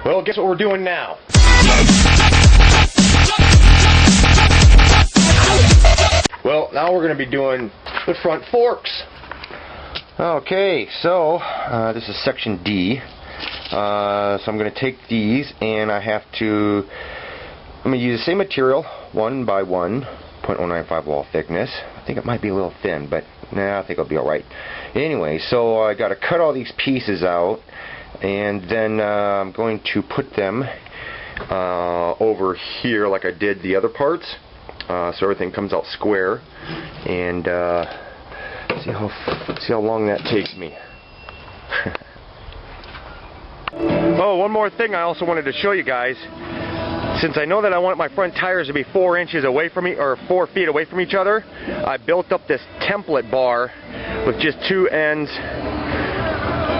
Well, guess what we're doing now? Well, now we're going to be doing the front forks. Okay, so this is section D. So I'm going to take these and I'm going to use the same material, 1 by 1, 0.095 wall thickness. I think it might be a little thin, but nah, I think it'll be alright. Anyway, so I got to cut all these pieces out, and then I'm going to put them over here like I did the other parts, so everything comes out square, and see how long that takes me. Oh, one more thing I also wanted to show you guys. Since I know that I want my front tires to be 4 inches away from me, or 4 feet away from each other, I built up this template bar with just 2 ends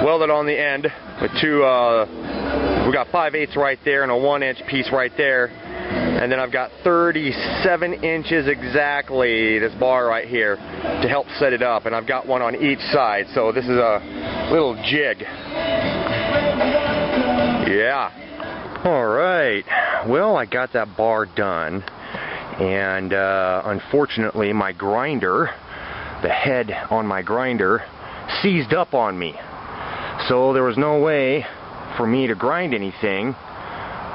welded on the end with we got 5/8 right there and a 1-inch piece right there, and then I've got 37 inches exactly, this bar right here, to help set it up, and I've got one on each side, so this is a little jig. Yeah. Alright, well, I got that bar done, and unfortunately my grinder, the head on my grinder, seized up on me. So there was no way for me to grind anything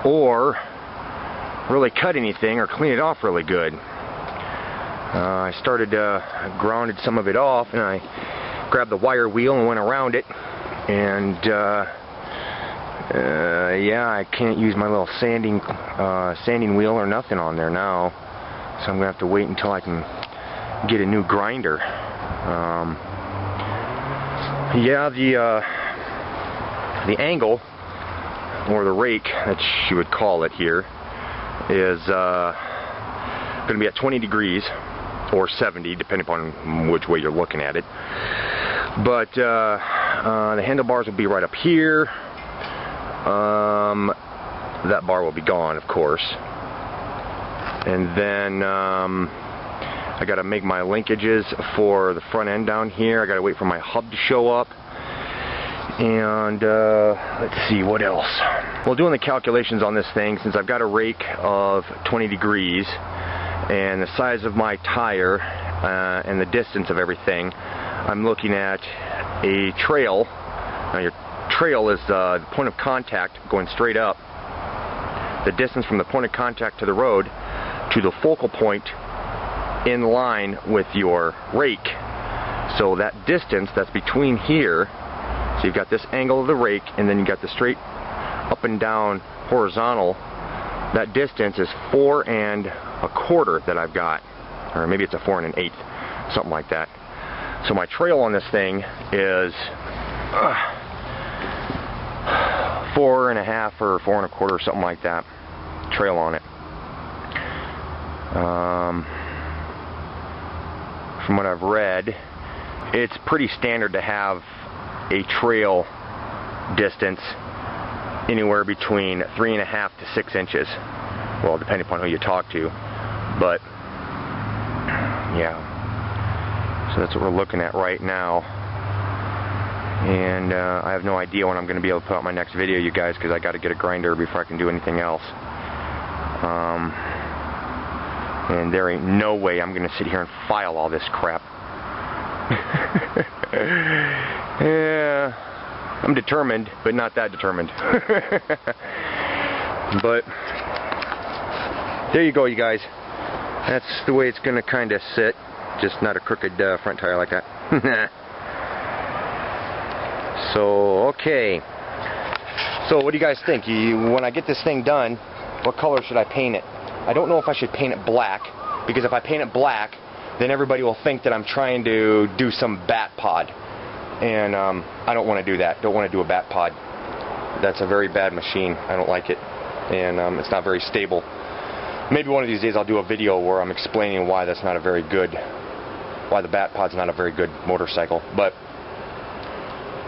or really cut anything or clean it off really good. I started grounded some of it off, and I grabbed the wire wheel and went around it, and yeah, I can't use my little sanding wheel or nothing on there now, so I'm gonna have to wait until I can get a new grinder. Yeah, the angle, or the rake that you would call it here, is going to be at 20 degrees or 70, depending upon which way you're looking at it. But the handlebars will be right up here. That bar will be gone, of course. And then I got to make my linkages for the front end down here. I got to wait for my hub to show up. And let's see, what else? Well, doing the calculations on this thing, since I've got a rake of 20 degrees and the size of my tire and the distance of everything, I'm looking at a trail. Now, your trail is the point of contact going straight up. The distance from the point of contact to the road to the focal point in line with your rake. So that distance that's between here, so you've got this angle of the rake, and then you've got the straight up and down horizontal, that distance is 4 1/4 that I've got, or maybe it's a 4 1/8, something like that. So my trail on this thing is 4 1/2 or 4 1/4, something like that, trail on it. From what I've read, it's pretty standard to have a trail distance anywhere between 3 1/2 to 6 inches. Well, depending upon who you talk to. But yeah, so that's what we're looking at right now. And I have no idea when I'm going to be able to put out my next video, you guys, because I got to get a grinder before I can do anything else. And there ain't no way I'm going to sit here and file all this crap. Yeah, I'm determined, but not that determined. But there you go, you guys. That's the way it's going to kind of sit, just not a crooked front tire like that. So, okay. So what do you guys think? When I get this thing done, what color should I paint it? I don't know if I should paint it black, because if I paint it black, then everybody will think that I'm trying to do some bat pod. And I don't want to do that. Don't want to do a bat pod. That's a very bad machine. I don't like it. And it's not very stable. Maybe one of these days I'll do a video where I'm explaining why that's not a very good, why the bat pod's not a very good motorcycle. But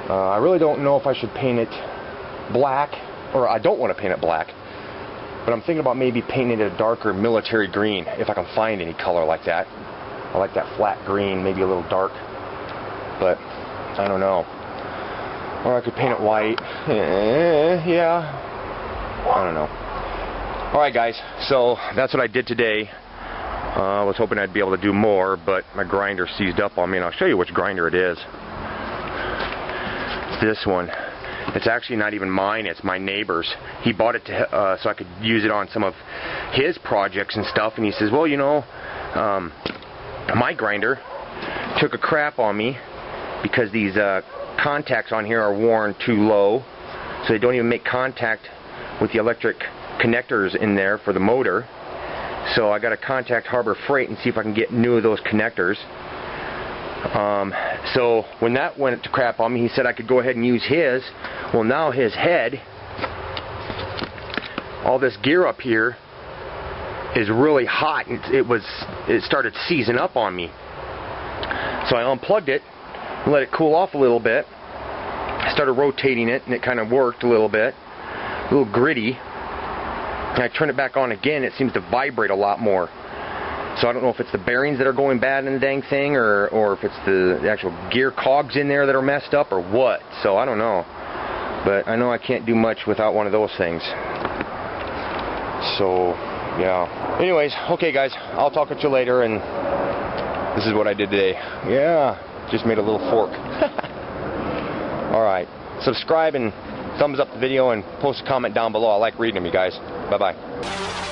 I really don't know if I should paint it black, or I don't want to paint it black. But I'm thinking about maybe painting it a darker military green, if I can find any color like that. I like that flat green, maybe a little dark. But I don't know. Or I could paint it white. Yeah. I don't know. Alright guys, so that's what I did today. I was hoping I'd be able to do more, but my grinder seized up on me, and I'll show you which grinder it is. It's this one. It's actually not even mine, it's my neighbor's. He bought it to, so I could use it on some of his projects and stuff, and he says, well, you know, my grinder took a crap on me because these contacts on here are worn too low, so they don't even make contact with the electric connectors in there for the motor. So I got to contact Harbor Freight and see if I can get new of those connectors. So when that went to crap on me, he said I could go ahead and use his. Well, now his head, all this gear up here is really hot, and it started seizing up on me. So I unplugged it and let it cool off a little bit. I started rotating it, and it kind of worked a little bit. A little gritty. And I turn it back on again, it seems to vibrate a lot more. So I don't know if it's the bearings that are going bad in the dang thing, or if it's the actual gear cogs in there that are messed up, or what. So I don't know. But I know I can't do much without one of those things. So, yeah. Anyways, okay guys, I'll talk with you later, and this is what I did today. Yeah, just made a little fork. Alright, subscribe and thumbs up the video and post a comment down below. I like reading them, you guys. Bye-bye.